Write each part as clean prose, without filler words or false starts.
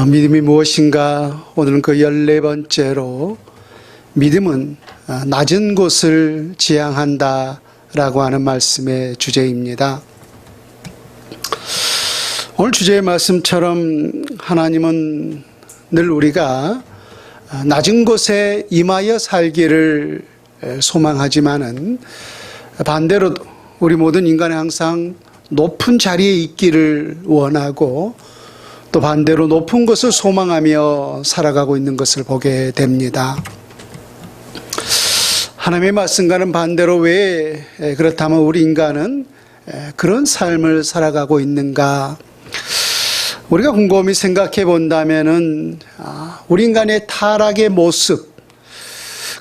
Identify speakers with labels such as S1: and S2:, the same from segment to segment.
S1: 믿음이 무엇인가? 오늘은 그 14번째로 믿음은 낮은 곳을 지향한다 라고 하는 말씀의 주제입니다. 오늘 주제의 말씀처럼 하나님은 늘 우리가 낮은 곳에 임하여 살기를 소망하지만은 반대로 우리 모든 인간은 항상 높은 자리에 있기를 원하고 또 반대로 높은 것을 소망하며 살아가고 있는 것을 보게 됩니다. 하나님의 말씀과는 반대로 왜 그렇다면 우리 인간은 그런 삶을 살아가고 있는가? 우리가 곰곰이 생각해 본다면은 우리 인간의 타락의 모습,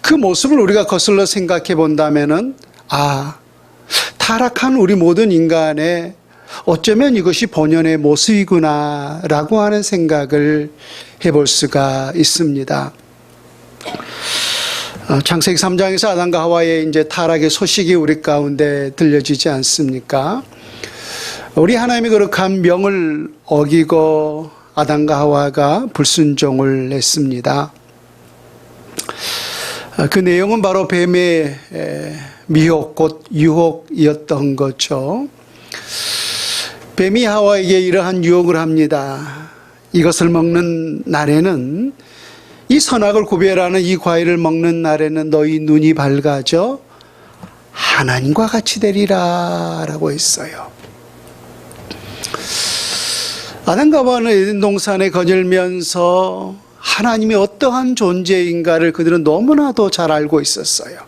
S1: 그 모습을 우리가 거슬러 생각해 본다면은 타락한 우리 모든 인간의 어쩌면 이것이 본연의 모습이구나 라고 하는 생각을 해볼 수가 있습니다. 창세기 3장에서 아담과 하와의 이제 타락의 소식이 우리 가운데 들려지지 않습니까? 우리 하나님의 거룩한 명을 어기고 아담과 하와가 불순종을 했습니다. 그 내용은 바로 뱀의 미혹 곧 유혹이었던 거죠. 뱀이 하와에게 이러한 유혹을 합니다. 이것을 먹는 날에는, 이 선악을 구별하는 이 과일을 먹는 날에는 너희 눈이 밝아져 하나님과 같이 되리라 라고 했어요. 아담과 하와는 에덴 동산에 거닐면서 하나님이 어떠한 존재인가를 그들은 너무나도 잘 알고 있었어요.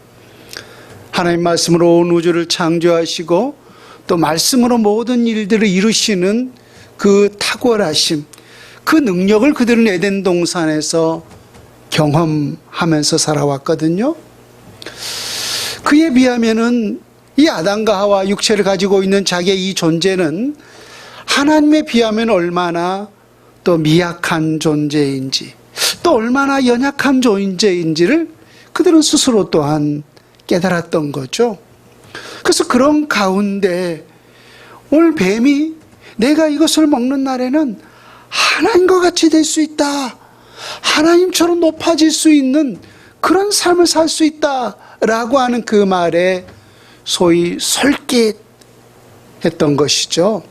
S1: 하나님 말씀으로 온 우주를 창조하시고 또 말씀으로 모든 일들을 이루시는 그 탁월하심, 그 능력을 그들은 에덴 동산에서 경험하면서 살아왔거든요. 그에 비하면은 이 아담과 하와 육체를 가지고 있는 자기의 이 존재는 하나님에 비하면 얼마나 또 미약한 존재인지, 또 얼마나 연약한 존재인지를 그들은 스스로 또한 깨달았던 거죠. 그래서 그런 가운데 오늘 뱀이 내가 이것을 먹는 날에는 하나님과 같이 될 수 있다, 하나님처럼 높아질 수 있는 그런 삶을 살 수 있다라고 하는 그 말에 소위 설깃했던 것이죠.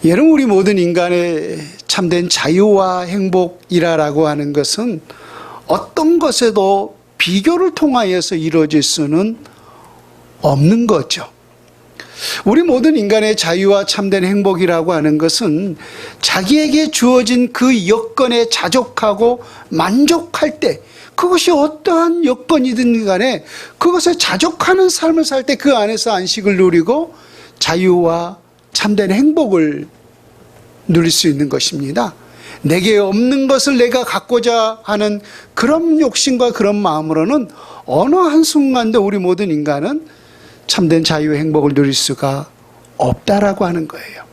S1: 여러분, 우리 모든 인간의 참된 자유와 행복이라고 하는 것은 어떤 것에도 비교를 통하여서 이루어질 수는 없는 거죠. 우리 모든 인간의 자유와 참된 행복이라고 하는 것은 자기에게 주어진 그 여건에 자족하고 만족할 때, 그것이 어떠한 여건이든 간에 그것에 자족하는 삶을 살 때 그 안에서 안식을 누리고 자유와 참된 행복을 누릴 수 있는 것입니다. 내게 없는 것을 내가 갖고자 하는 그런 욕심과 그런 마음으로는 어느 한순간도 우리 모든 인간은 참된 자유의 행복을 누릴 수가 없다라고 하는 거예요.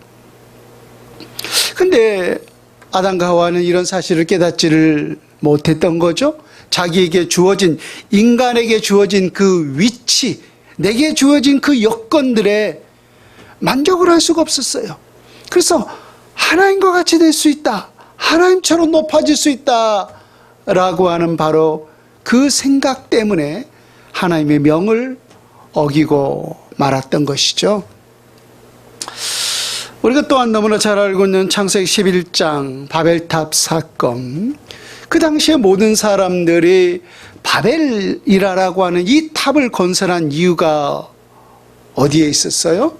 S1: 근데 아담과 하와는 이런 사실을 깨닫지를 못했던 거죠. 자기에게 주어진, 인간에게 주어진 그 위치, 내게 주어진 그 여건들에 만족을 할 수가 없었어요. 그래서 하나님과 같이 될 수 있다, 하나님처럼 높아질 수 있다 라고 하는 바로 그 생각 때문에 하나님의 명을 어기고 말았던 것이죠. 우리가 또한 너무나 잘 알고 있는 창세기 11장 바벨탑 사건, 그 당시에 모든 사람들이 바벨이라고 하는 이 탑을 건설한 이유가 어디에 있었어요?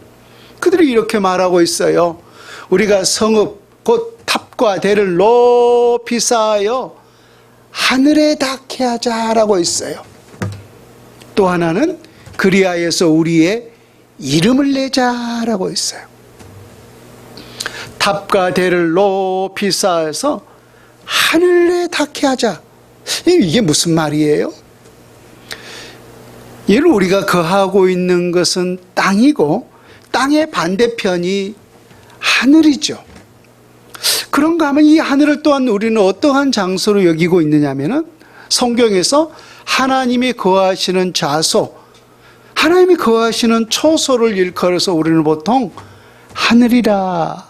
S1: 그들이 이렇게 말하고 있어요. 우리가 성읍 곧 탑과 대를 높이 쌓아요 하늘에 닿게 하자라고 했어요. 또 하나는 그리하여서 우리의 이름을 내자라고 했어요. 탑과 대를 높이 쌓아서 하늘에 닿게 하자. 이게 무슨 말이에요? 이를 우리가 거하고 있는 것은 땅이고 땅의 반대편이 하늘이죠. 그런가 하면 이 하늘을 또한 우리는 어떠한 장소로 여기고 있느냐면은 성경에서 하나님이 거하시는 좌소, 하나님이 거하시는 초소를 일컬어서 우리는 보통 하늘이라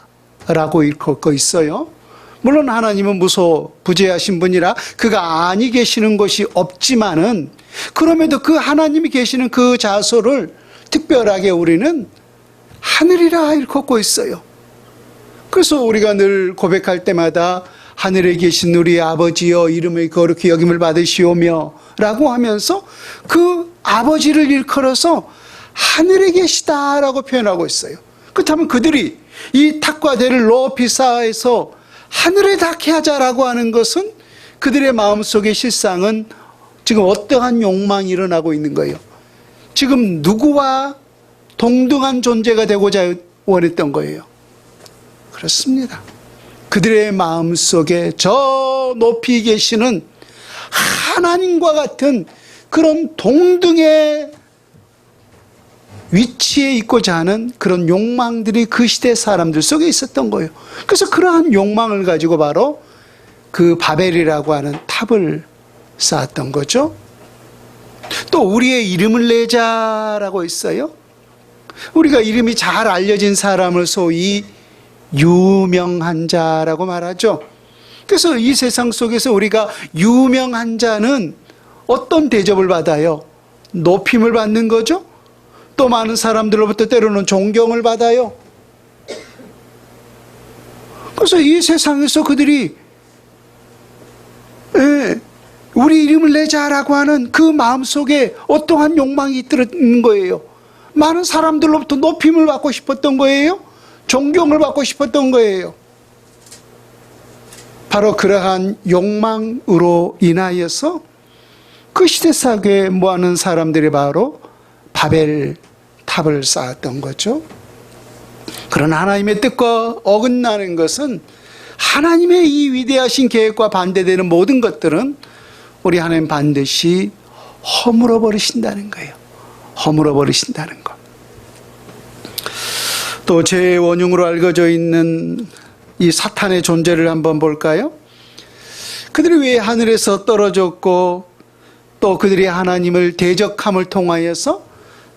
S1: 라고 읽고 있어요. 물론 하나님은 무소부재하신 분이라 그가 아니 계시는 것이 없지만은, 그럼에도 그 하나님이 계시는 그 자소를 특별하게 우리는 하늘이라 일컫고 있어요. 그래서 우리가 늘 고백할 때마다 하늘에 계신 우리 아버지여 이름의 거룩히 여김을 받으시오며 라고 하면서 그 아버지를 일컬어서 하늘에 계시다라고 표현하고 있어요. 그렇다면 그들이 이 탑과 대를 높이 쌓아서 하늘에 닿게 하자라고 하는 것은 그들의 마음속의 실상은 지금 어떠한 욕망이 일어나고 있는 거예요? 지금 누구와 동등한 존재가 되고자 원했던 거예요? 그렇습니다. 그들의 마음속에 저 높이 계시는 하나님과 같은 그런 동등의 위치에 있고자 하는 그런 욕망들이 그 시대 사람들 속에 있었던 거예요. 그래서 그러한 욕망을 가지고 바로 그 바벨이라고 하는 탑을 쌓았던 거죠. 또 우리의 이름을 내자라고 했어요. 우리가 이름이 잘 알려진 사람을 소위 유명한 자라고 말하죠. 그래서 이 세상 속에서 우리가 유명한 자는 어떤 대접을 받아요? 높임을 받는 거죠. 또 많은 사람들로부터 때로는 존경을 받아요. 그래서 이 세상에서 그들이 우리 이름을 내자라고 하는 그 마음속에 어떠한 욕망이 있는 거예요? 많은 사람들로부터 높임을 받고 싶었던 거예요? 존경을 받고 싶었던 거예요? 바로 그러한 욕망으로 인하여서 그 시대 속에 모아는 사람들이 바로 바벨 탑을 쌓았던 거죠. 그러나 하나님의 뜻과 어긋나는 것은, 하나님의 이 위대하신 계획과 반대되는 모든 것들은 우리 하나님 반드시 허물어 버리신다는 거예요. 허물어 버리신다는 것. 또 죄의 원흉으로 알려져 있는 이 사탄의 존재를 한번 볼까요? 그들이 왜 하늘에서 떨어졌고 또 그들이 하나님을 대적함을 통하여서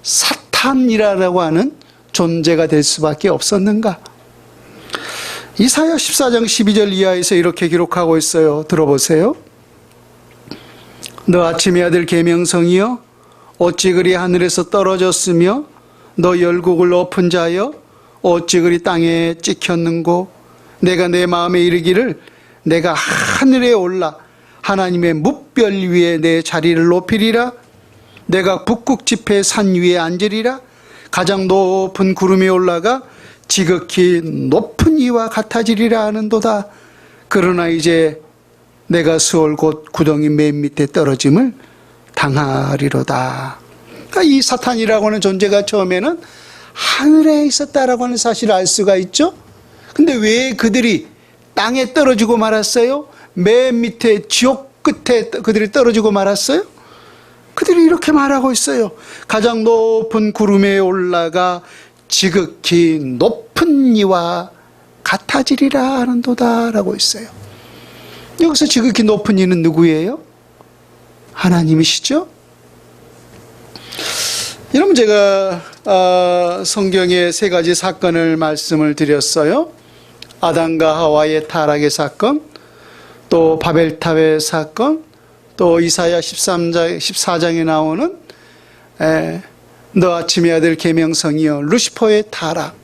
S1: 사탄이라고 하는 존재가 될 수밖에 없었는가? 이사야 14장 12절 이하에서 이렇게 기록하고 있어요. 들어보세요. 너 아침의 아들 계명성이여, 어찌 그리 하늘에서 떨어졌으며 너 열국을 엎은 자여, 어찌 그리 땅에 찍혔는고? 내가 내 마음에 이르기를 내가 하늘에 올라 하나님의 뭇별 위에 내 자리를 높이리라. 내가 북극 지폐 산 위에 앉으리라. 가장 높은 구름에 올라가 지극히 높은 이와 같아지리라 하는도다. 그러나 이제 내가 수월 곧 구덩이 맨 밑에 떨어짐을 당하리로다. 그러니까 이 사탄이라고 하는 존재가 처음에는 하늘에 있었다라고 하는 사실을 알 수가 있죠. 근데 왜 그들이 땅에 떨어지고 말았어요? 맨 밑에 지옥 끝에 그들이 떨어지고 말았어요? 그들이 이렇게 말하고 있어요. 가장 높은 구름에 올라가 지극히 높은 이와 같아지리라 하는도다 라고 있어요. 여기서 지극히 높은 이는 누구예요? 하나님이시죠? 여러분, 제가 성경의 세 가지 사건을 말씀을 드렸어요. 아담과 하와의 타락의 사건, 또 바벨탑의 사건, 또 이사야 14장에 나오는 너 아침의 아들 계명성이여, 루시퍼의 타락.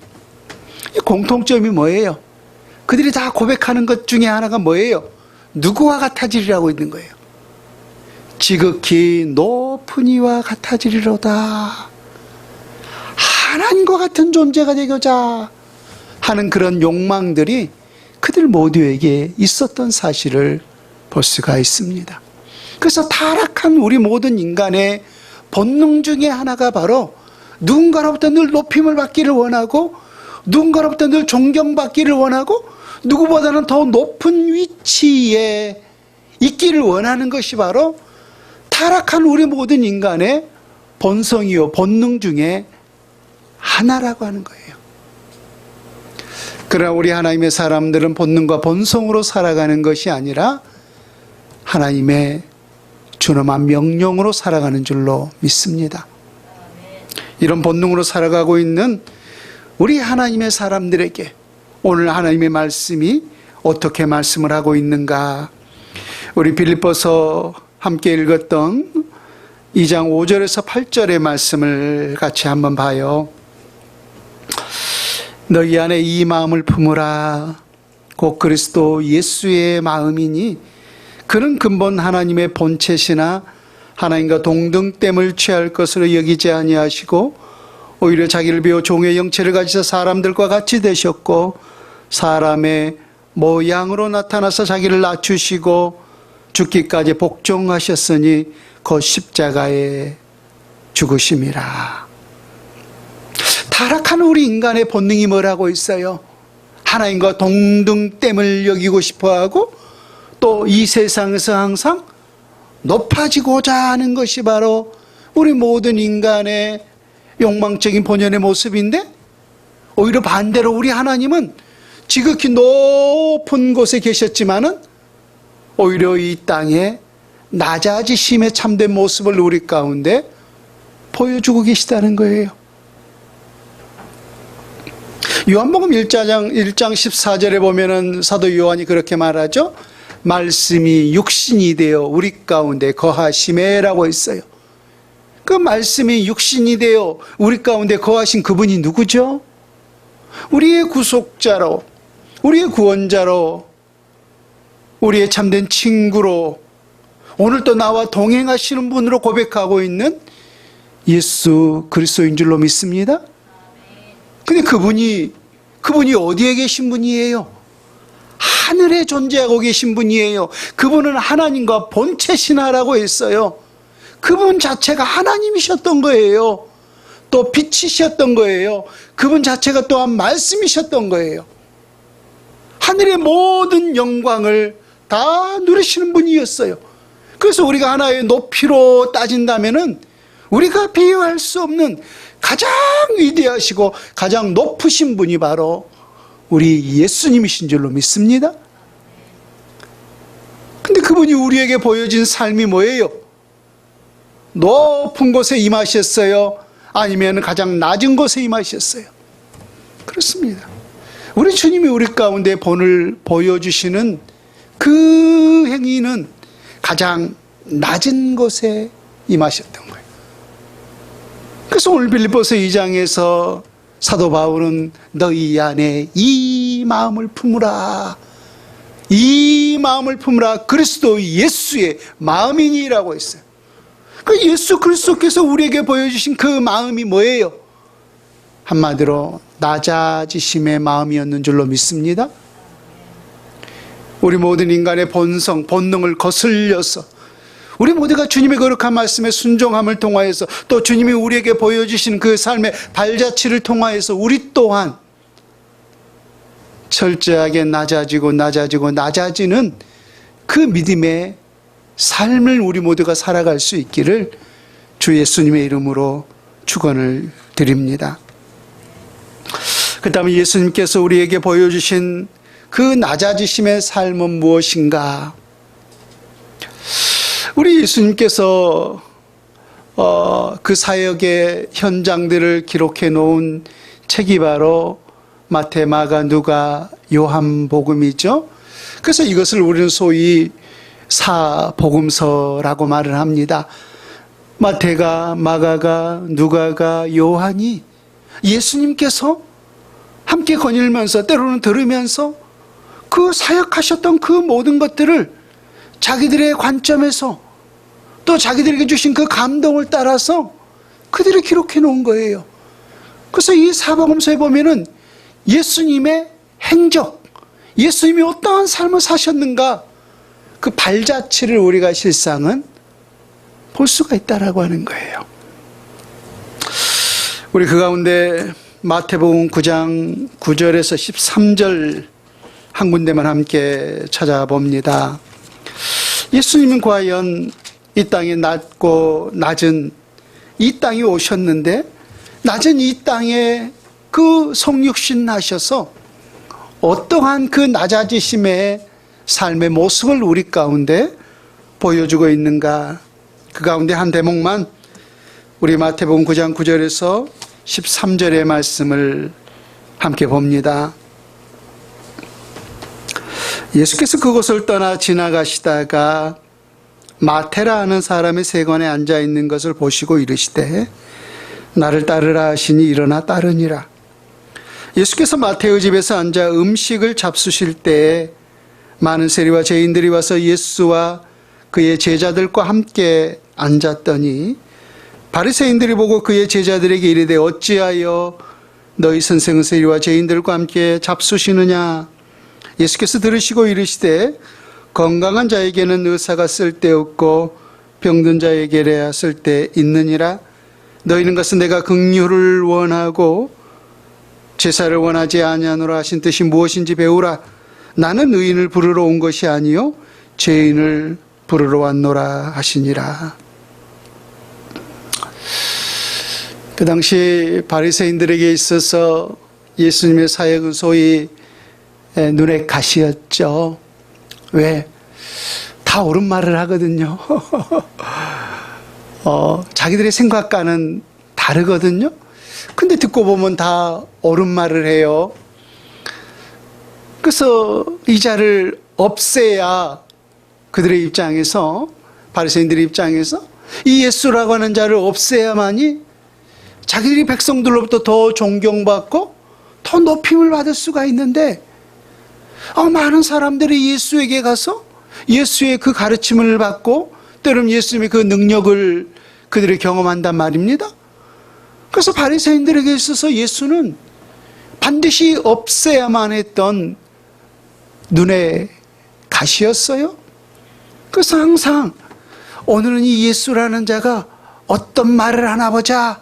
S1: 공통점이 뭐예요? 그들이 다 고백하는 것 중에 하나가 뭐예요? 누구와 같아지리라고 있는 거예요. 지극히 높은 이와 같아지리로다. 하나님과 같은 존재가 되고자 하는 그런 욕망들이 그들 모두에게 있었던 사실을 볼 수가 있습니다. 그래서 타락한 우리 모든 인간의 본능 중에 하나가 바로 누군가로부터 늘 높임을 받기를 원하고, 누군가로부터 늘 존경받기를 원하고, 누구보다는 더 높은 위치에 있기를 원하는 것이 바로 타락한 우리 모든 인간의 본성이요, 본능 중에 하나라고 하는 거예요. 그러나 우리 하나님의 사람들은 본능과 본성으로 살아가는 것이 아니라 하나님의 준엄한 명령으로 살아가는 줄로 믿습니다. 이런 본능으로 살아가고 있는 우리 하나님의 사람들에게 오늘 하나님의 말씀이 어떻게 말씀을 하고 있는가? 우리 빌립보서 함께 읽었던 2장 5절에서 8절의 말씀을 같이 한번 봐요. 너희 안에 이 마음을 품으라. 곧 그리스도 예수의 마음이니 그는 근본 하나님의 본체시나 하나님과 동등됨을 취할 것으로 여기지 아니하시고 오히려 자기를 비워 종의 형체를 가지사 사람들과 같이 되셨고 사람의 모양으로 나타나서 자기를 낮추시고 죽기까지 복종하셨으니 곧 십자가에 죽으심이라. 타락한 우리 인간의 본능이 뭐라고 있어요? 하나님과 동등됨을 여기고 싶어하고 또 이 세상에서 항상 높아지고자 하는 것이 바로 우리 모든 인간의 욕망적인 본연의 모습인데, 오히려 반대로 우리 하나님은 지극히 높은 곳에 계셨지만은 오히려 이 땅에 낮아지심에 참된 모습을 우리 가운데 보여주고 계시다는 거예요. 요한복음 1장 14절에 보면은 사도 요한이 그렇게 말하죠. 말씀이 육신이 되어 우리 가운데 거하심에라고 했어요. 그 말씀이 육신이 되어 우리 가운데 거하신 그분이 누구죠? 우리의 구속자로, 우리의 구원자로, 우리의 참된 친구로, 오늘도 나와 동행하시는 분으로 고백하고 있는 예수 그리스도인 줄로 믿습니다. 근데 그분이 어디에 계신 분이에요? 하늘에 존재하고 계신 분이에요. 그분은 하나님과 본체신하라고 했어요. 그분 자체가 하나님이셨던 거예요. 또 빛이셨던 거예요. 그분 자체가 또한 말씀이셨던 거예요. 하늘의 모든 영광을 다 누리시는 분이었어요. 그래서 우리가 하나의 높이로 따진다면은 우리가 비교할 수 없는 가장 위대하시고 가장 높으신 분이 바로 우리 예수님이신 줄로 믿습니다. 근데 그분이 우리에게 보여진 삶이 뭐예요? 높은 곳에 임하셨어요? 아니면 가장 낮은 곳에 임하셨어요? 그렇습니다. 우리 주님이 우리 가운데 본을 보여주시는 그 행위는 가장 낮은 곳에 임하셨던 거예요. 그래서 오늘 빌립보서 2장에서 사도 바울은 너희 안에 이 마음을 품으라. 이 마음을 품으라. 그리스도 예수의 마음이니라고 했어요. 그 예수 그리스도께서 우리에게 보여주신 그 마음이 뭐예요? 한마디로 낮아지심의 마음이었는 줄로 믿습니다. 우리 모든 인간의 본성, 본능을 거슬려서 우리 모두가 주님의 거룩한 말씀에 순종함을 통하여서 또 주님이 우리에게 보여주신 그 삶의 발자취를 통하여서 우리 또한 철저하게 낮아지는 그 믿음의 삶을 우리 모두가 살아갈 수 있기를 주 예수님의 이름으로 축원을 드립니다. 그 다음에 예수님께서 우리에게 보여주신 그 낮아지심의 삶은 무엇인가? 우리 예수님께서 그 사역의 현장들을 기록해 놓은 책이 바로 마태, 마가, 누가, 요한복음이죠. 그래서 이것을 우리는 소위 사복음서라고 말을 합니다. 마태가, 마가가, 누가가, 요한이 예수님께서 함께 거닐면서 때로는 들으면서 그 사역하셨던 그 모든 것들을 자기들의 관점에서 또 자기들에게 주신 그 감동을 따라서 그들이 기록해 놓은 거예요. 그래서 이 사복음서에 보면은 예수님의 행적, 예수님이 어떠한 삶을 사셨는가 그 발자취를 우리가 실상은 볼 수가 있다라고 하는 거예요. 우리 그 가운데 마태복음 9장 9절에서 13절 한 군데만 함께 찾아봅니다. 예수님은 과연 이 땅에 낮고 낮은 이 땅에 오셨는데 낮은 이 땅에 그 성육신 하셔서 어떠한 그 낮아지심의 삶의 모습을 우리 가운데 보여주고 있는가? 그 가운데 한 대목만 우리 마태복음 9장 9절에서 13절의 말씀을 함께 봅니다. 예수께서 그곳을 떠나 지나가시다가 마태라 하는 사람의 세관에 앉아 있는 것을 보시고 이르시되 나를 따르라 하시니 일어나 따르니라. 예수께서 마태의 집에서 앉아 음식을 잡수실 때에 많은 세리와 죄인들이 와서 예수와 그의 제자들과 함께 앉았더니 바리새인들이 보고 그의 제자들에게 이르되 어찌하여 너희 선생은 세리와 죄인들과 함께 잡수시느냐. 예수께서 들으시고 이르시되 건강한 자에게는 의사가 쓸데없고 병든 자에게야 쓸데 있느니라. 너희는 것은 내가 긍휼을 원하고 제사를 원하지 아니하노라 하신 뜻이 무엇인지 배우라. 나는 의인을 부르러 온 것이 아니요 죄인을 부르러 왔노라 하시니라. 그 당시 바리새인들에게 있어서 예수님의 사역은 소위 눈에 가시였죠. 왜? 다 옳은 말을 하거든요. 자기들의 생각과는 다르거든요. 근데 듣고 보면 다 옳은 말을 해요. 그래서 이 자를 없애야 그들의 입장에서, 바리새인들의 입장에서 이 예수라고 하는 자를 없애야만이 자기들이 백성들로부터 더 존경받고 더 높임을 받을 수가 있는데, 많은 사람들이 예수에게 가서 예수의 그 가르침을 받고 때로는 예수님의 그 능력을 그들이 경험한단 말입니다. 그래서 바리새인들에게 있어서 예수는 반드시 없애야만 했던 눈의 가시였어요. 그래서 항상 오늘은 이 예수라는 자가 어떤 말을 하나 보자,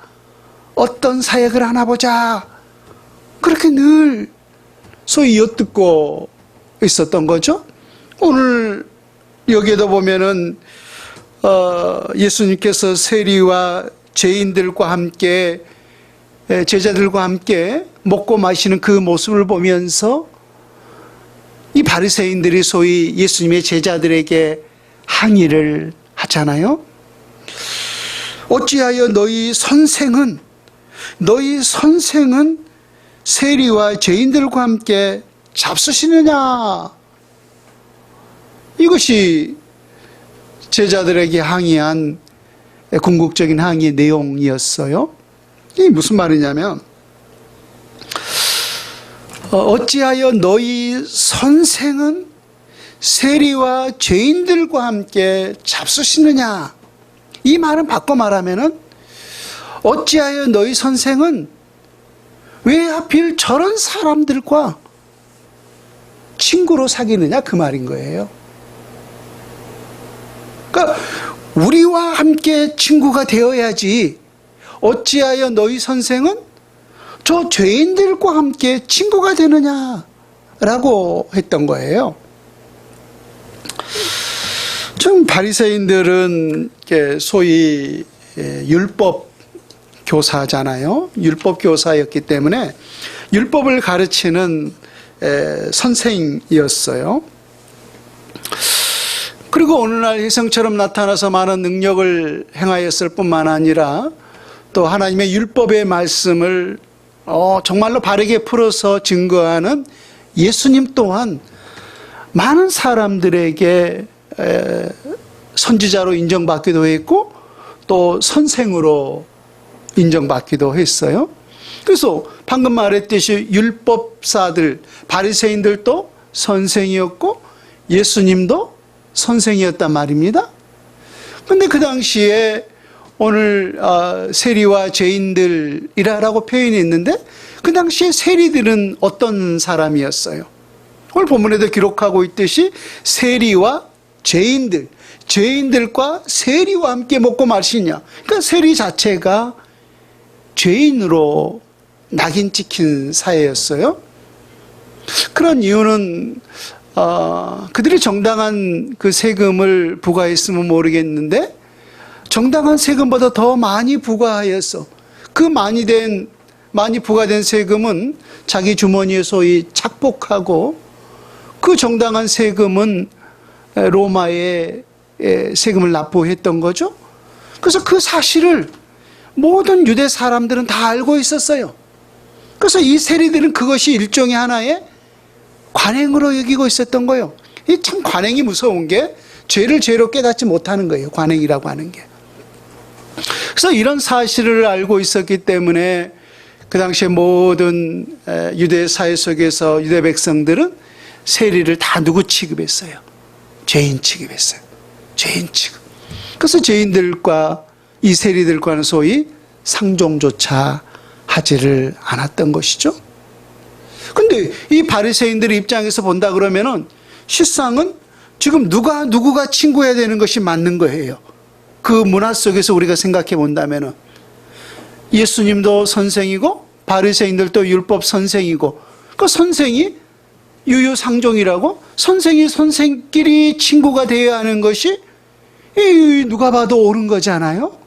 S1: 어떤 사역을 하나 보자, 그렇게 늘 소위 엿듣고 있었던 거죠. 오늘 여기에도 보면은 예수님께서 세리와 죄인들과 함께, 제자들과 함께 먹고 마시는 그 모습을 보면서 이 바리새인들이 소위 예수님의 제자들에게 항의를 하잖아요. 어찌하여 너희 선생은 세리와 죄인들과 함께 잡수시느냐. 이것이 제자들에게 항의한 궁극적인 항의 내용이었어요. 이게 무슨 말이냐면, 어찌하여 너희 선생은 세리와 죄인들과 함께 잡수시느냐. 이 말은 바꿔 말하면은 어찌하여 너희 선생은 왜 하필 저런 사람들과 친구로 사귀느냐, 그 말인 거예요. 그러니까 우리와 함께 친구가 되어야지 어찌하여 너희 선생은 저 죄인들과 함께 친구가 되느냐라고 했던 거예요. 좀 바리새인들은 소위 율법 교사잖아요. 율법 교사였기 때문에 율법을 가르치는 선생이었어요. 그리고 오늘날 혜성처럼 나타나서 많은 능력을 행하였을 뿐만 아니라 또 하나님의 율법의 말씀을 정말로 바르게 풀어서 증거하는 예수님 또한 많은 사람들에게 선지자로 인정받기도 했고 또 선생으로 인정받기도 했어요. 그래서 방금 말했듯이 율법사들, 바리새인들도 선생이었고 예수님도 선생이었단 말입니다. 그런데 그 당시에 오늘 세리와 죄인들이라고 표현이 있는데 그 당시에 세리들은 어떤 사람이었어요? 오늘 본문에도 기록하고 있듯이 세리와 죄인들, 죄인들과 세리와 함께 먹고 마시냐. 그러니까 세리 자체가 죄인으로 낙인 찍힌 사회였어요. 그런 이유는 그들이 정당한 그 세금을 부과했으면 모르겠는데 정당한 세금보다 더 많이 부과하여서 그 많이 부과된 세금은 자기 주머니에 소위 착복하고 그 정당한 세금은 로마에 세금을 납부했던 거죠. 그래서 그 사실을 모든 유대 사람들은 다 알고 있었어요. 그래서 이 세리들은 그것이 일종의 하나의 관행으로 여기고 있었던 거예요. 이 참 관행이 무서운 게 죄를 죄로 깨닫지 못하는 거예요. 관행이라고 하는 게. 그래서 이런 사실을 알고 있었기 때문에 그 당시에 모든 유대 사회 속에서 유대 백성들은 세리를 다 누구 취급했어요? 죄인 취급했어요. 죄인 취급. 그래서 죄인들과 이 세리들과는 소위 상종조차 하지를 않았던 것이죠. 근데 이 바리새인들의 입장에서 본다 그러면은 실상은 지금 누구가 친구해야 되는 것이 맞는 거예요. 그 문화 속에서 우리가 생각해 본다면은 예수님도 선생이고 바리새인들도 율법 선생이고 그 선생이 유유상종이라고 선생이 선생끼리 친구가 되어야 하는 것이 누가 봐도 옳은 거잖아요.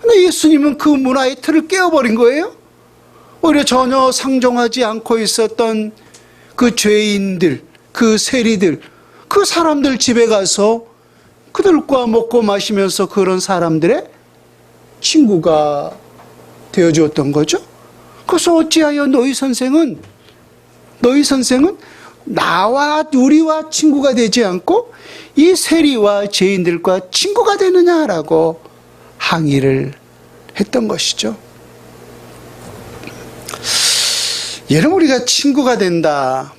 S1: 근데 예수님은 그 문화의 틀을 깨어버린 거예요. 오히려 전혀 상종하지 않고 있었던 그 죄인들, 그 세리들, 그 사람들 집에 가서 그들과 먹고 마시면서 그런 사람들의 친구가 되어주었던 거죠. 그래서 어찌하여 너희 선생은 나와 우리와 친구가 되지 않고 이 세리와 죄인들과 친구가 되느냐라고 항의를 했던 것이죠. 여러분, 우리가 친구가 된다.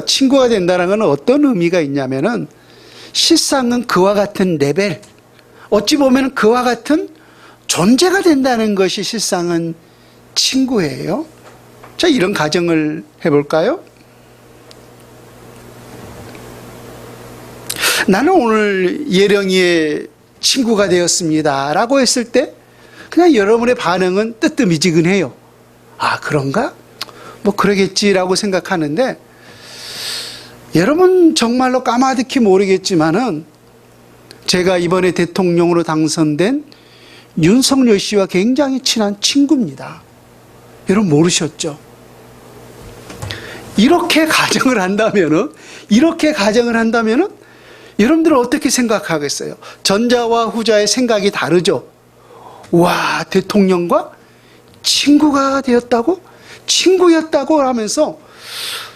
S1: 친구가 된다는 건 어떤 의미가 있냐면은 실상은 그와 같은 레벨, 어찌 보면 그와 같은 존재가 된다는 것이 실상은 친구예요. 자, 이런 가정을 해볼까요? 나는 오늘 예령이의 친구가 되었습니다 라고 했을 때 그냥 여러분의 반응은 뜨뜻미지근해요. 아, 그런가? 뭐 그러겠지라고 생각하는데 여러분 정말로 까마득히 모르겠지만은 제가 이번에 대통령으로 당선된 윤석열 씨와 굉장히 친한 친구입니다. 여러분 모르셨죠? 이렇게 가정을 한다면은 여러분들은 어떻게 생각하겠어요? 전자와 후자의 생각이 다르죠? 와, 대통령과 친구가 되었다고? 친구였다고 하면서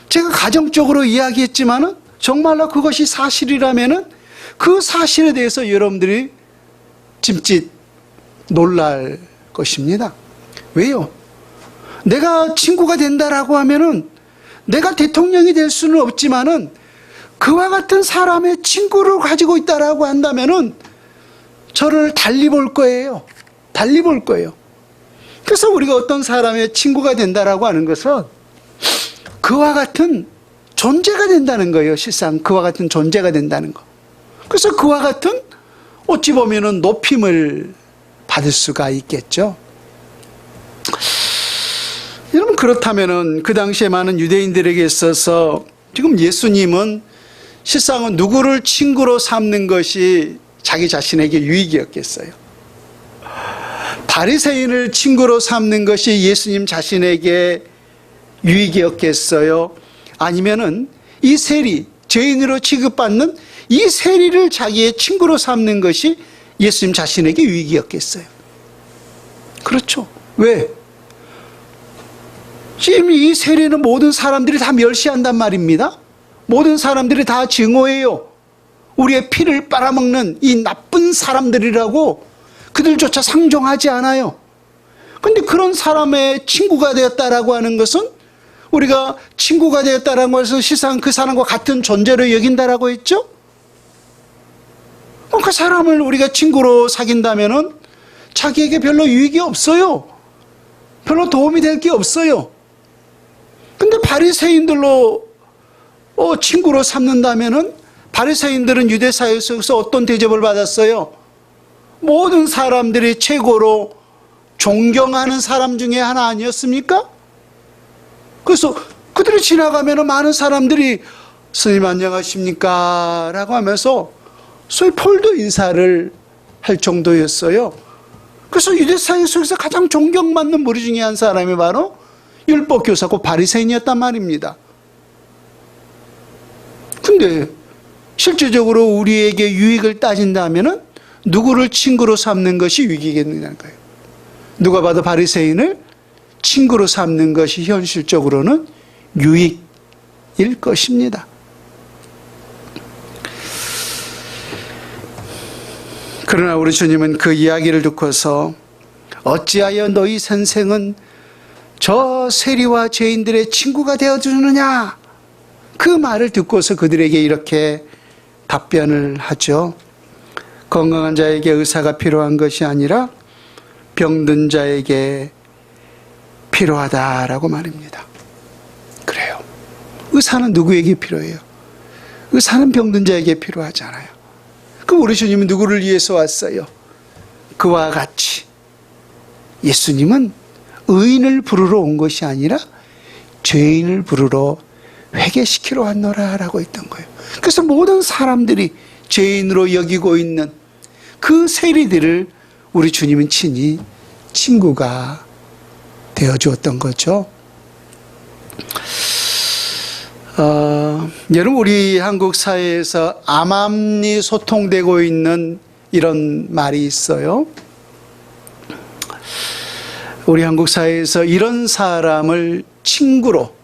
S1: 제가 가정적으로 이야기했지만은 정말로 그것이 사실이라면은 그 사실에 대해서 여러분들이 짐짓 놀랄 것입니다. 왜요? 내가 친구가 된다라고 하면은 내가 대통령이 될 수는 없지만은 그와 같은 사람의 친구를 가지고 있다라고 한다면은 저를 달리 볼 거예요. 달리 볼 거예요. 그래서 우리가 어떤 사람의 친구가 된다라고 하는 것은 그와 같은 존재가 된다는 거예요. 실상 그와 같은 존재가 된다는 거. 그래서 그와 같은 어찌 보면은 높임을 받을 수가 있겠죠. 여러분, 그렇다면은 그 당시에 많은 유대인들에게 있어서 지금 예수님은 실상은 누구를 친구로 삼는 것이 자기 자신에게 유익이었겠어요? 바리새인을 친구로 삼는 것이 예수님 자신에게 유익이었겠어요? 아니면은 이 세리, 죄인으로 취급받는 이 세리를 자기의 친구로 삼는 것이 예수님 자신에게 유익이었겠어요? 그렇죠. 왜? 지금 이 세리는 모든 사람들이 다 멸시한단 말입니다. 모든 사람들이 다 증오해요. 우리의 피를 빨아먹는 이 나쁜 사람들이라고 그들조차 상종하지 않아요. 그런데 그런 사람의 친구가 되었다라고 하는 것은 우리가 친구가 되었다라는 것은 실상 그 사람과 같은 존재로 여긴다라고 했죠. 그 사람을 우리가 친구로 사귄다면은 자기에게 별로 유익이 없어요. 별로 도움이 될 게 없어요. 근데 바리새인들로 친구로 삼는다면은 바리새인들은 유대 사회 속에서 어떤 대접을 받았어요? 모든 사람들이 최고로 존경하는 사람 중에 하나 아니었습니까? 그래서 그들이 지나가면 많은 사람들이 스님 안녕하십니까? 라고 하면서 소위 폴도 인사를 할 정도였어요. 그래서 유대 사회 속에서 가장 존경받는 무리 중에 한 사람이 바로 율법교사고 바리새인이었단 말입니다. 근데 실질적으로 우리에게 유익을 따진다면은 누구를 친구로 삼는 것이 유익이겠느냐는 거예요. 누가 봐도 바리새인을 친구로 삼는 것이 현실적으로는 것입니다. 그러나 우리 주님은 그 이야기를 듣고서 어찌하여 너희 선생은 저 세리와 죄인들의 친구가 되어주느냐, 그 말을 듣고서 그들에게 이렇게 답변을 하죠. 건강한 자에게 의사가 필요한 것이 아니라 병든 자에게 필요하다라고 말입니다. 그래요. 의사는 누구에게 필요해요? 의사는 병든 자에게 필요하잖아요. 그럼 우리 주님은 누구를 위해서 왔어요? 그와 같이 예수님은 의인을 부르러 온 것이 아니라 죄인을 부르러 회개시키러 왔노라라고 했던 거예요. 그래서 모든 사람들이 죄인으로 여기고 있는 그 세리들을 우리 주님은 친히 친구가 되어주었던 거죠. 여러분, 우리 한국 사회에서 암암리 소통되고 있는 이런 말이 있어요. 우리 한국 사회에서 이런 사람을 친구로,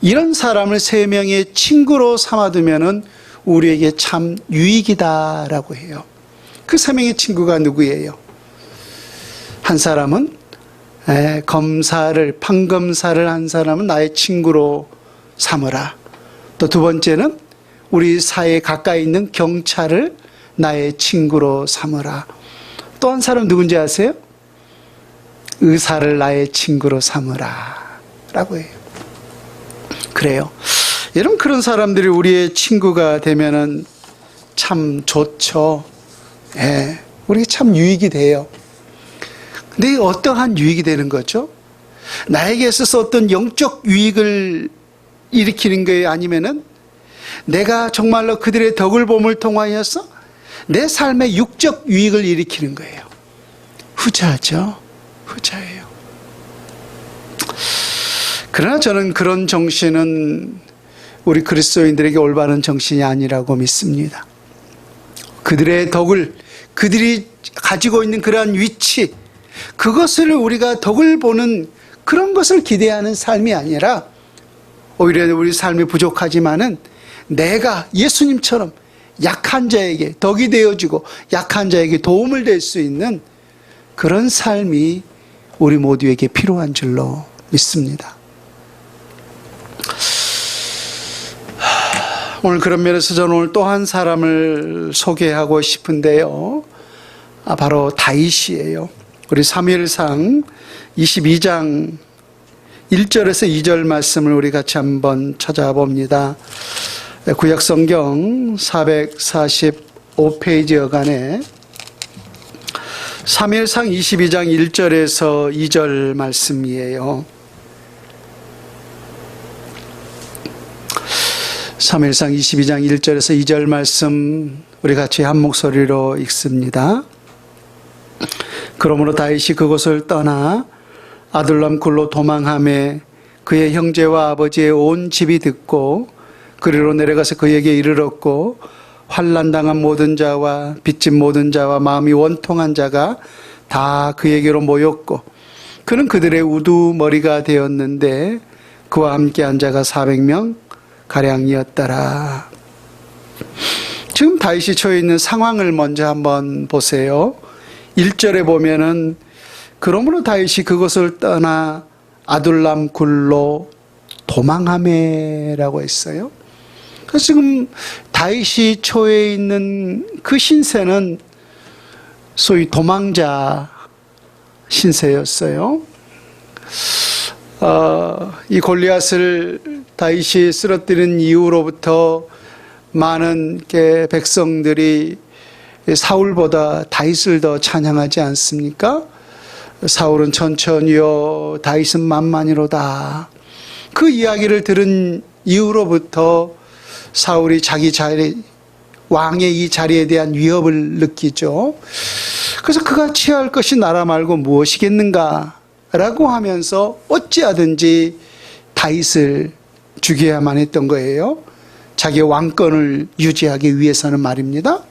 S1: 이런 사람을 세 명의 친구로 삼아두면은 우리에게 참 유익이다라고 해요. 그 세 명의 친구가 누구예요? 한 사람은 판검사를 한 사람은 나의 친구로 삼으라. 또 두 번째는 우리 사회에 가까이 있는 경찰을 나의 친구로 삼으라. 또 한 사람 누군지 아세요? 의사를 나의 친구로 삼으라 라고 해요. 그래요. 여러분, 그런 사람들이 우리의 친구가 되면은 참 좋죠. 우리가 참 유익이 돼요. 근데 어떠한 유익이 되는 거죠? 나에게 있어서 어떤 영적 유익을 일으키는 거예요? 아니면은 내가 정말로 그들의 덕을 봄을 통하여서 내 삶의 육적 유익을 일으키는 거예요? 후자죠. 후자예요. 그러나 저는 그런 정신은 우리 그리스도인들에게 올바른 정신이 아니라고 믿습니다. 그들의 덕을, 그들이 가지고 있는 그러한 위치, 그것을 우리가 덕을 보는 그런 것을 기대하는 삶이 아니라 오히려 우리 삶이 부족하지만은 내가 예수님처럼 약한 자에게 덕이 되어주고 약한 자에게 도움을 될 수 있는 그런 삶이 우리 모두에게 필요한 줄로 믿습니다. 오늘 그런 면에서 저는 오늘 또 한 사람을 소개하고 싶은데요. 바로 다윗이에요. 우리 사무엘상 22장 1절에서 2절 말씀을 우리 같이 한번 찾아봅니다. 구약성경 445페이지 여간에 사무엘상 22장 1절에서 2절 말씀이에요. 사무엘상 22장 1절에서 2절 말씀 우리 같이 한 목소리로 읽습니다. 그러므로 다윗이 그곳을 떠나 아둘람 굴로 도망하매 그의 형제와 아버지의 온 집이 듣고 그리로 내려가서 그에게 이르렀고 환난당한 모든 자와 빚진 모든 자와 마음이 원통한 자가 다 그에게로 모였고 그는 그들의 우두머리가 되었는데 그와 함께한 자가 400명 가량이었더라. 지금 다윗이 처해 있는 상황을 먼저 한번 보세요. 1절에 보면은 그러므로 다윗이 그것을 떠나 아둘람 굴로 도망하매라고 했어요. 그래서 지금 다윗이 처해 있는 그 신세는 소위 도망자 신세였어요. 이 골리앗을 다윗이 쓰러뜨린 이후로부터 많은 백성들이 사울보다 다윗을 더 찬양하지 않습니까? 사울은 천천히요 다윗은 만만히로다. 그 이야기를 들은 이후로부터 사울이 자기 자리, 왕의 이 자리에 대한 위협을 느끼죠. 그래서 그가 취할 것이 나라 말고 무엇이겠는가 라고 하면서 어찌하든지 다윗을 죽여야만 했던 거예요. 자기의 왕권을 유지하기 위해서는 말입니다.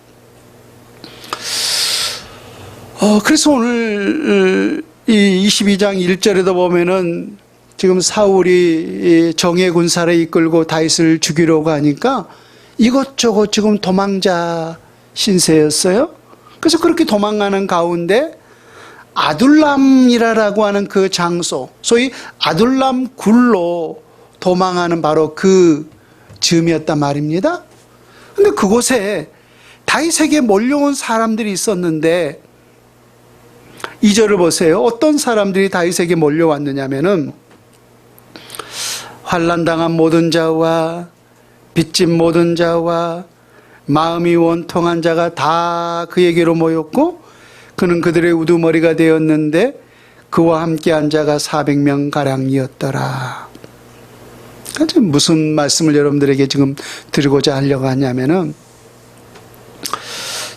S1: 그래서 오늘 이 22장 1절에도 보면은 지금 사울이 정예 군사를 이끌고 다윗을 죽이려고 하니까 이것저것 지금 도망자 신세였어요. 그래서 그렇게 도망가는 가운데 아둘람이라고 하는 그 장소, 소위 아둘람 굴로 도망하는 바로 그 즈음이었단 말입니다. 근데 그곳에 다윗에게 몰려온 사람들이 있었는데 2절을 보세요. 어떤 사람들이 다윗에게 몰려왔느냐면은 환난당한 모든 자와 빚진 모든 자와 마음이 원통한 자가 다 그에게로 모였고 그는 그들의 우두머리가 되었는데 그와 함께한 자가 400명 가량이었더라. 무슨 말씀을 여러분들에게 지금 드리고자 하려고 하냐면은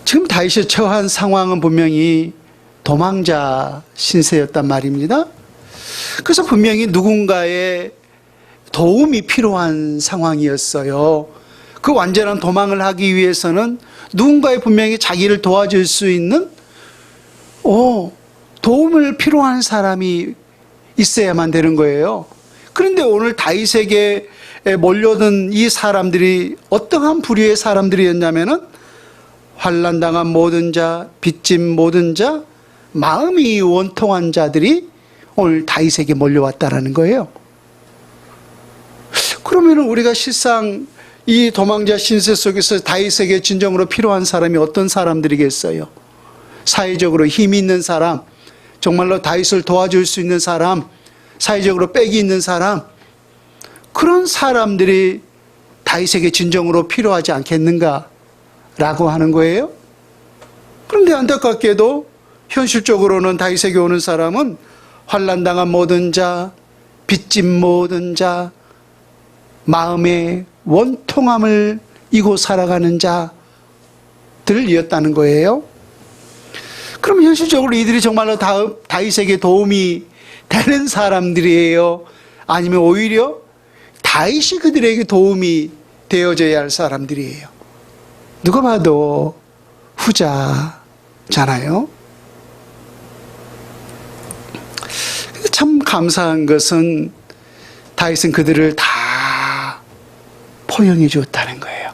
S1: 지금 다윗이 처한 상황은 분명히 도망자 신세였단 말입니다. 그래서 분명히 누군가의 도움이 필요한 상황이었어요. 그 완전한 도망을 하기 위해서는 누군가의 분명히 자기를 도와줄 수 있는 도움을 필요한 사람이 있어야만 되는 거예요. 그런데 오늘 다윗에게 몰려든 이 사람들이 어떠한 부류의 사람들이었냐면은 환난당한 모든 자, 빚진 모든 자, 마음이 원통한 자들이 오늘 다윗에게 몰려왔다라는 거예요. 그러면 우리가 실상 이 도망자 신세 속에서 다윗에게 진정으로 필요한 사람이 어떤 사람들이겠어요? 사회적으로 힘이 있는 사람, 정말로 다윗을 도와줄 수 있는 사람, 사회적으로 빽이 있는 사람, 그런 사람들이 다윗에게 진정으로 필요하지 않겠는가라고 하는 거예요. 그런데 안타깝게도 현실적으로는 다윗에게 오는 사람은 환난당한 모든 자, 빚진 모든 자, 마음의 원통함을 이고 살아가는 자들이었다는 거예요. 그럼 현실적으로 이들이 정말로 다윗에게 도움이 되는 사람들이에요? 아니면 오히려 다윗이 그들에게 도움이 되어져야 할 사람들이에요? 누가 봐도 후자잖아요. 참 감사한 것은 다윗은 그들을 다 포용해 주었다는 거예요.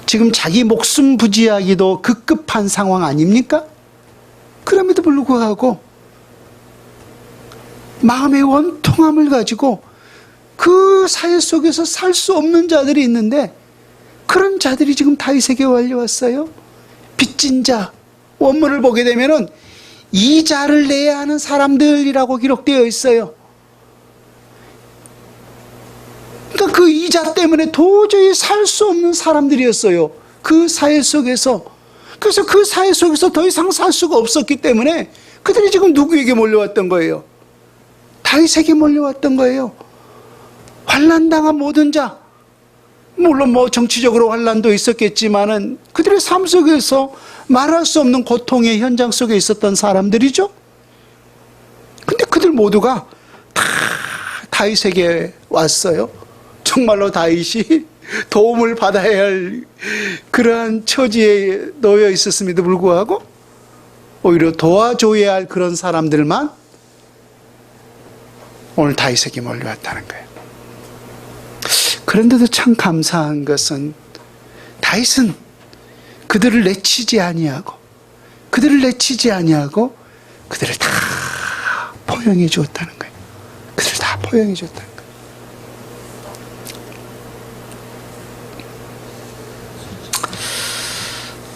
S1: 지금 자기 목숨 부지하기도 급급한 상황 아닙니까? 그럼에도 불구하고 마음의 원통함을 가지고 그 사회 속에서 살 수 없는 자들이 있는데 그런 자들이 지금 다윗에게 wal려왔어요. 빚진 자, 원문을 보게 되면은 이자를 내야 하는 사람들이라고 기록되어 있어요. 그러니까 그 이자 때문에 도저히 살 수 없는 사람들이었어요. 그 사회 속에서. 그래서 그 사회 속에서 더 이상 살 수가 없었기 때문에 그들이 지금 누구에게 몰려왔던 거예요? 다윗에게 몰려왔던 거예요. 환난당한 모든 자, 물론 정치적으로 환난도 있었겠지만은 그들의 삶 속에서 말할 수 없는 고통의 현장 속에 있었던 사람들이죠. 근데 그들 모두가 다 다윗에게 왔어요. 정말로 다윗이 도움을 받아야 할 그러한 처지에 놓여 있었음에도 불구하고 오히려 도와줘야 할 그런 사람들만 오늘 다윗에게 몰려왔다는 거예요. 그런데도 참 감사한 것은 다윗은 그들을 내치지 아니하고 그들을 다 포용해 주었다는 거예요. 그들을 다 포용해 주었다는 거예요.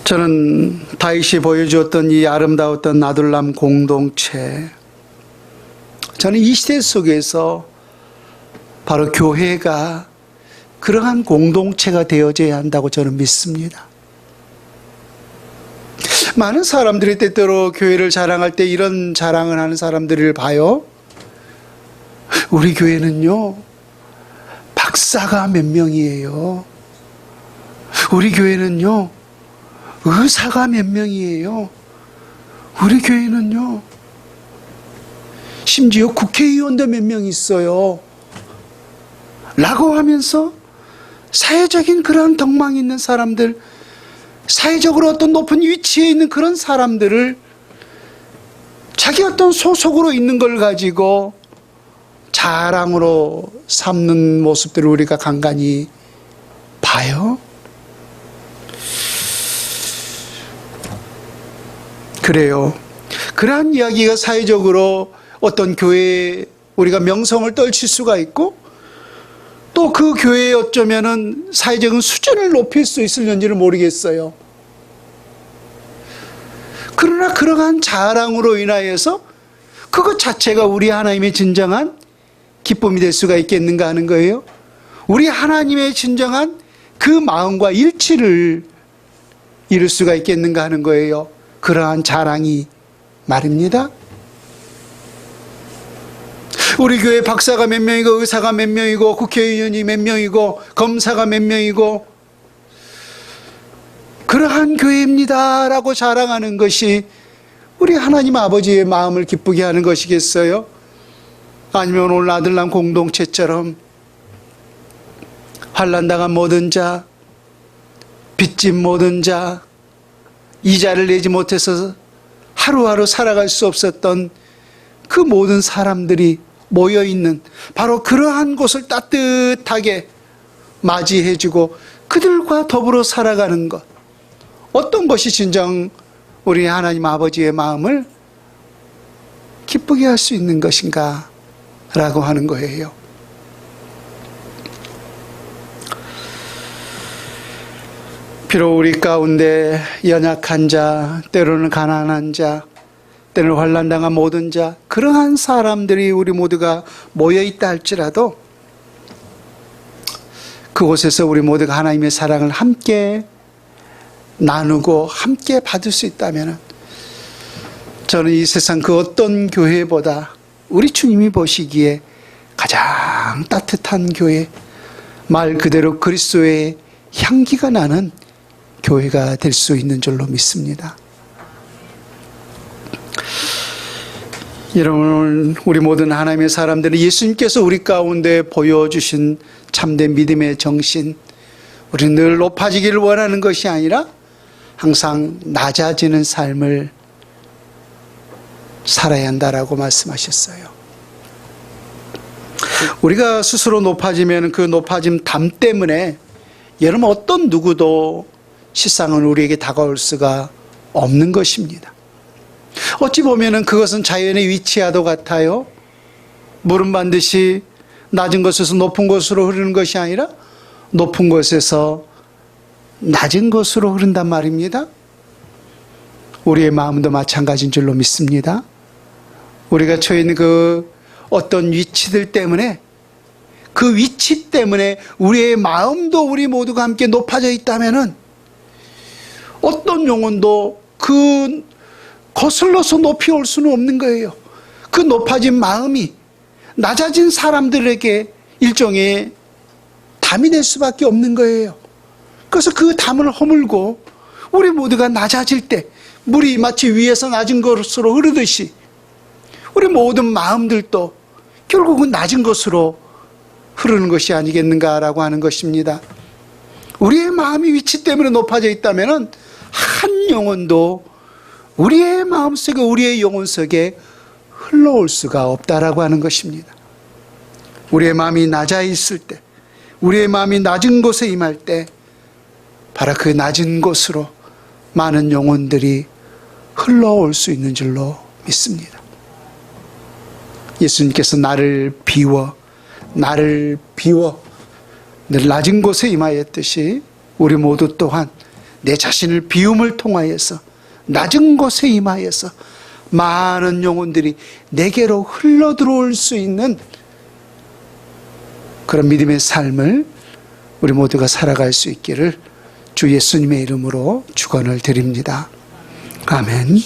S1: 저는 다윗이 보여주었던 이 아름다웠던 아둘람 공동체, 저는 이 시대 속에서 바로 교회가 그러한 공동체가 되어져야 한다고 저는 믿습니다. 많은 사람들이 때때로 교회를 자랑할 때 이런 자랑을 하는 사람들을 봐요. 우리 교회는요, 박사가 몇 명이에요. 우리 교회는요, 의사가 몇 명이에요. 우리 교회는요, 심지어 국회의원도 몇 명 있어요. 라고 하면서 사회적인 그런 덕망이 있는 사람들, 사회적으로 어떤 높은 위치에 있는 그런 사람들을 자기 어떤 소속으로 있는 걸 가지고 자랑으로 삼는 모습들을 우리가 간간히 봐요. 그래요. 그러한 이야기가 사회적으로 어떤 교회에 우리가 명성을 떨칠 수가 있고, 또 그 교회에 어쩌면은 사회적인 수준을 높일 수 있을는지를 모르겠어요. 그러나 그러한 자랑으로 인하여서 그것 자체가 우리 하나님의 진정한 기쁨이 될 수가 있겠는가 하는 거예요. 우리 하나님의 진정한 그 마음과 일치를 이룰 수가 있겠는가 하는 거예요. 그러한 자랑이 말입니다. 우리 교회 박사가 몇 명이고, 의사가 몇 명이고, 국회의원이 몇 명이고, 검사가 몇 명이고, 그러한 교회입니다 라고 자랑하는 것이 우리 하나님 아버지의 마음을 기쁘게 하는 것이겠어요? 아니면 오늘 아들남 공동체처럼 환난당한 모든 자, 빚진 모든 자, 이자를 내지 못해서 하루하루 살아갈 수 없었던 그 모든 사람들이 모여있는 바로 그러한 곳을 따뜻하게 맞이해주고 그들과 더불어 살아가는 것, 어떤 것이 진정 우리 하나님 아버지의 마음을 기쁘게 할 수 있는 것인가 라고 하는 거예요. 비록 우리 가운데 연약한 자, 때로는 가난한 자, 때로는 환난당한 모든 자, 그러한 사람들이 우리 모두가 모여있다 할지라도 그곳에서 우리 모두가 하나님의 사랑을 함께 나누고 함께 받을 수 있다면, 저는 이 세상 그 어떤 교회보다 우리 주님이 보시기에 가장 따뜻한 교회, 말 그대로 그리스도의 향기가 나는 교회가 될 수 있는 줄로 믿습니다. 여러분, 우리 모든 하나님의 사람들은 예수님께서 우리 가운데 보여주신 참된 믿음의 정신, 우리는 늘 높아지기를 원하는 것이 아니라 항상 낮아지는 삶을 살아야 한다라고 말씀하셨어요. 우리가 스스로 높아지면 그 높아짐 담 때문에 여러분 어떤 누구도 실상은 우리에게 다가올 수가 없는 것입니다. 어찌 보면 그것은 자연의 위치와도 같아요. 물은 반드시 낮은 곳에서 높은 곳으로 흐르는 것이 아니라 높은 곳에서 낮은 곳으로 흐른단 말입니다. 우리의 마음도 마찬가지인 줄로 믿습니다. 우리가 처해 있는 그 어떤 위치들 때문에, 그 위치 때문에 우리의 마음도 우리 모두가 함께 높아져 있다면은 어떤 영혼도 그 거슬러서 높이 올 수는 없는 거예요. 그 높아진 마음이 낮아진 사람들에게 일종의 담이 될 수밖에 없는 거예요. 그래서 그 담을 허물고 우리 모두가 낮아질 때 물이 마치 위에서 낮은 곳으로 흐르듯이 우리 모든 마음들도 결국은 낮은 곳으로 흐르는 것이 아니겠는가라고 하는 것입니다. 우리의 마음이 위치 때문에 높아져 있다면 한 영혼도 우리의 마음속에, 우리의 영혼 속에 흘러올 수가 없다라고 하는 것입니다. 우리의 마음이 낮아 있을 때, 우리의 마음이 낮은 곳에 임할 때 바로 그 낮은 곳으로 많은 영혼들이 흘러올 수 있는 줄로 믿습니다. 예수님께서 나를 비워 늘 낮은 곳에 임하였듯이 우리 모두 또한 내 자신을 비움을 통하여서 낮은 곳에 임하여서 많은 영혼들이 내게로 흘러 들어올 수 있는 그런 믿음의 삶을 우리 모두가 살아갈 수 있기를 주 예수님의 이름으로 축원을 드립니다. 아멘.